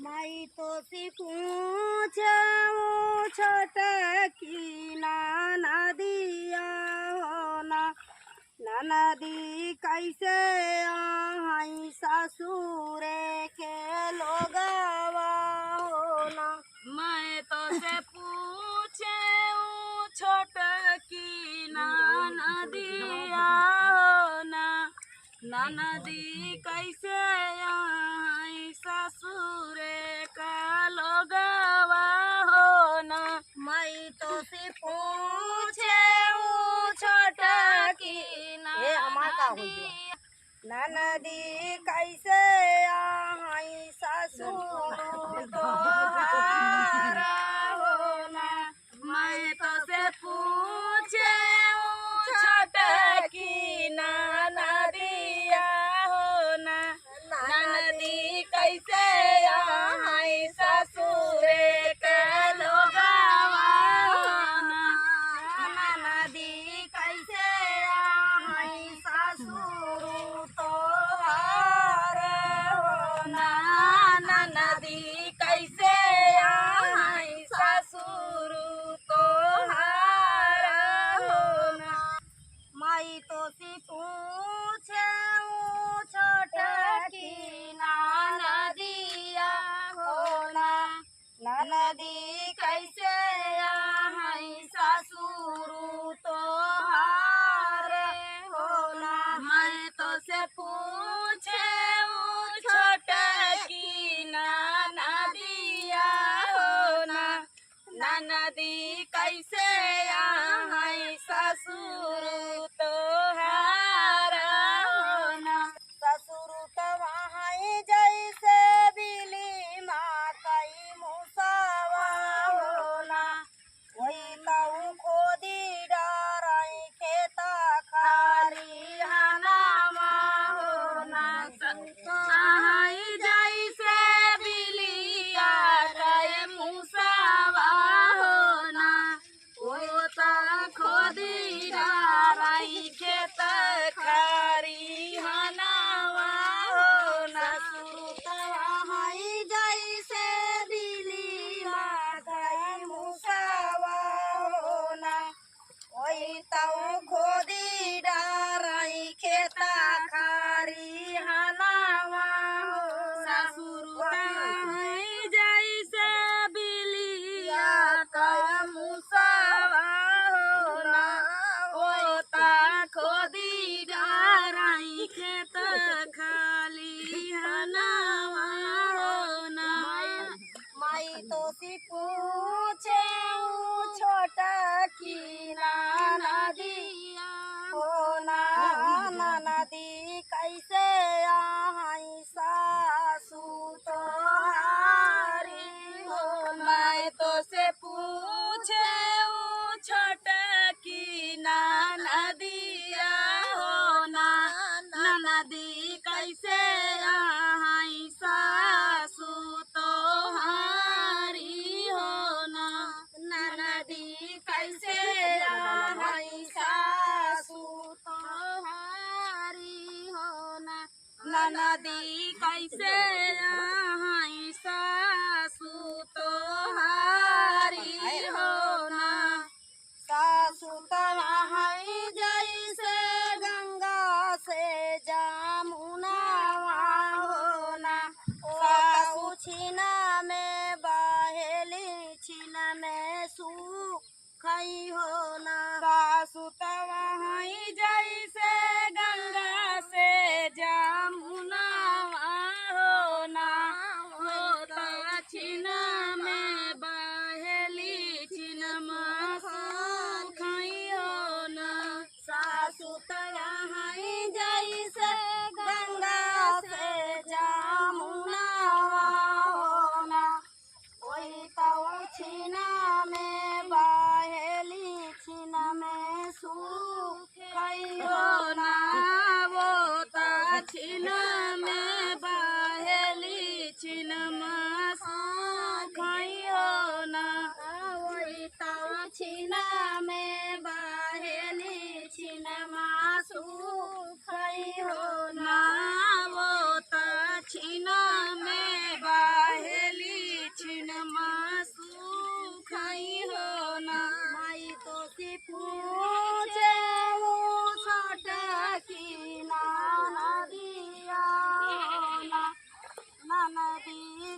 माई तो सी पूछूं छोटा की नाना दिया हो ना नदी कैसे आई ससुरे के लोगवा हो ना। मैं तो से पूछे छोटा की नाना दिया हो ना नदी कैसे आई ससुरे का लोगवा हो ना। मैं तो से पूछे छोटा की नदी कैसे आई ससुर तोहारा हो ना। मैं तो से पूछे छोटा की नाना दिया हो ना नदी कैसे आई ससुरे के लोगवा हो ना। नदी कैसे आई ससुर तोहारा हो ना। नदी कैसे आई ससुर तोहारा हो ना। माई तो सी पूछे छोटा की नाना दिया हो ना नदी कैसे आई ससुर तोहारे हो ना। मैं तो से पूछे छोटा की नाना दिया हो ना नदी कैसे आई ससुर तोहारा हो ना। ससुर तवाई जैसे बिली माँ कई मुसावा हो ना वही तऊ खोदी डाराई खेता खारी हनामा हो ना। आई जैसे बिलिया गए मुसावा हो ना वो तो खोदी डाराई खेत खारी हनावा हो ना। तवाई जैसे बिली माँ कई मुसावा हो ना वही तऊ खोदी डाराई खेता खारी हनावा हो ना। ससुर जैसे बिलिया का मुसावा हो ना वो ता खोदी डाराई खेत खाली हनावा हो ना। माई तो सी पूछे छोटा की नाना दिया हो ना नदी कैसे आई सासू तोहारी हो ना। मैं तो से पूछे छोटा की नाना दिया हो ना नदी कैसे आई सासू तोहारी हो ना। नदी कैसे आई सासू तोहारी हो ना। नदी कैसे आई सासू तोहारी हो ना। सासू तवाई जैसे गंगा से जामुना हो ना सासू छीना में बहेली छीना में सूखई हो ना। सासू तवाई जैसे गंगा से जमुना हो ना हो तो छिना में बहेली छिनमा सुखई हो ना। सासू तवाई जैसे गंगा से जामुना हो ना वही तऊ छीना में बहेली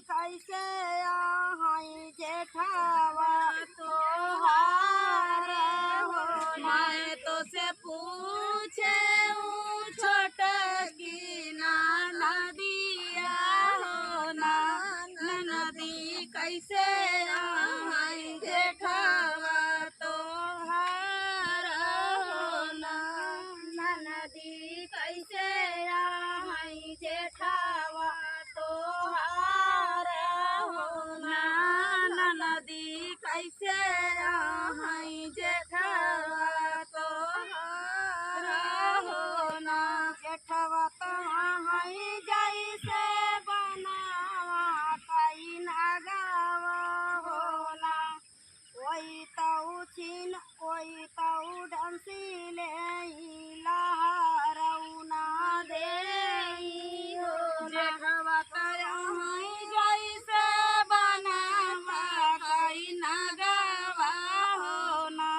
कैसे आई जेठावा तोहार हो मैं तो से पूछे छोट की नदिया हो ना नदी कैसे आई जेठावा तोहार हो ना नदी कैसे आई जेठावा तोहार हो ना नदी कैसे आई जेठावा तोहार हो ना जेठवा तहाई जैसे बनावा कई नगावा होला कोई तऊ छिन कोई तऊ डंसिले लहरौना दे जेठवा तहाई जैसे बनावा कई नगावा हो ना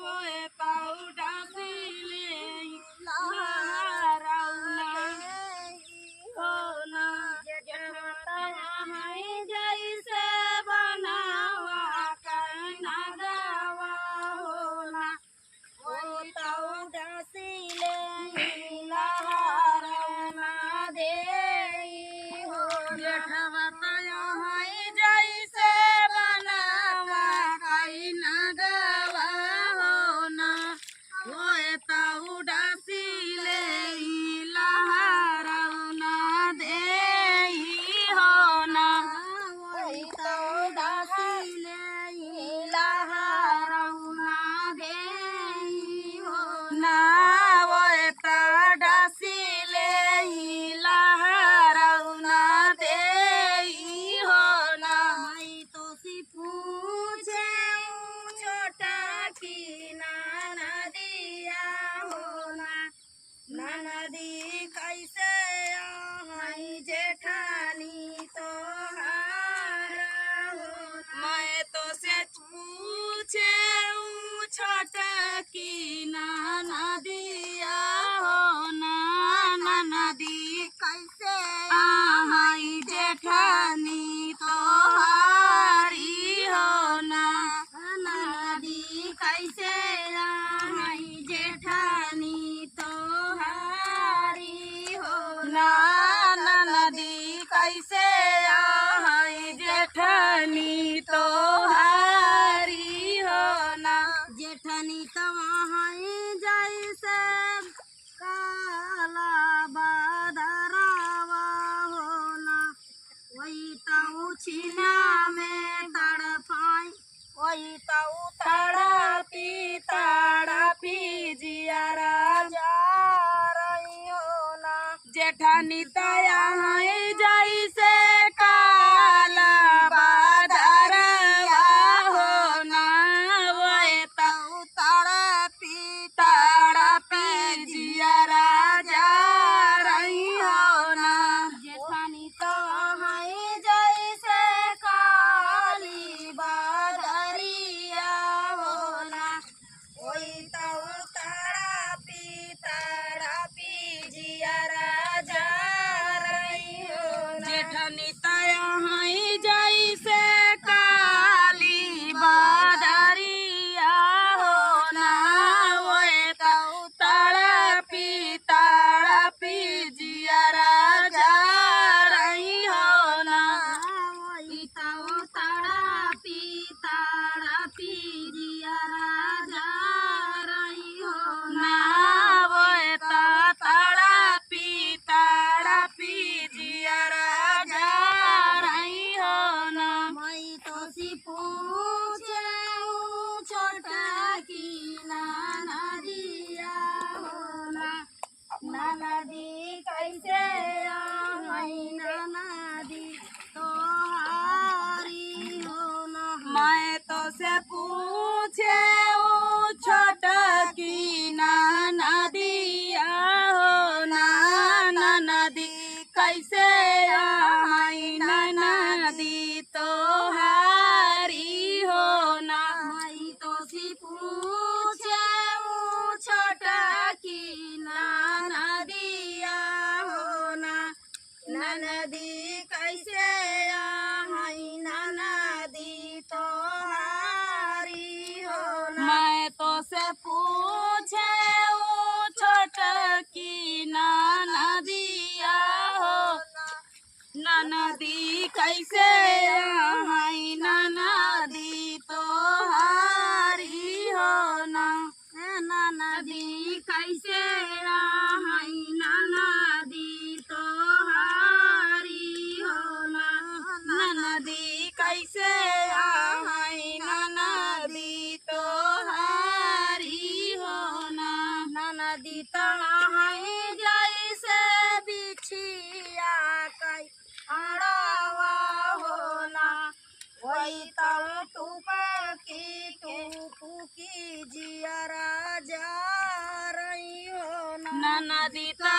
वो तऊ डसिले लहरौना हो ना जेठवा जैसे बनावा कई नगावा होला कोई तऊ डंसिले लहरौना दे जेठवा तहाई जैसे बनावा कई नगावा हो ना वो तऊ डसिले लहरौना दे हो ना वही तो डसिले लहरौना दे ना वो डसिले लहरौना दे हो ना मैं तो सी पूछे छोटा की नदिया होना नदी कैसे आई जेठानी तो मैं तो से पूछे छोट की नदिया हो ना नदी कैसे आई जेठानी तोहारी हो ना नदी कैसे आई जेठानी तोहारी हो ना नदी कैसे आई जेठानी तोहारी हो ना जेठनी तवाई जैसे काला बादरावा होला वही तऊ छिना में तड़पाई वही तऊ तड़पी जिया जा रही होला जेठानी तया जैसे काला बादरवा हो ना वो तऊ तड़पी जिया जा रही हो ना जेठनी तवाई जैसे मैं तो से पूछे ऊ छोटकी नदिया हो नदी कैसे आई नदी तो हारी हो ना नदी कैसे आई नदी तो हारी हो ना नदी कैसे आई नदी तो हारी हो ना नदी तहाई जैसे बिछिया कई अड़वा होला वही तब टूकी जियरा जा रही हो ना नदी तो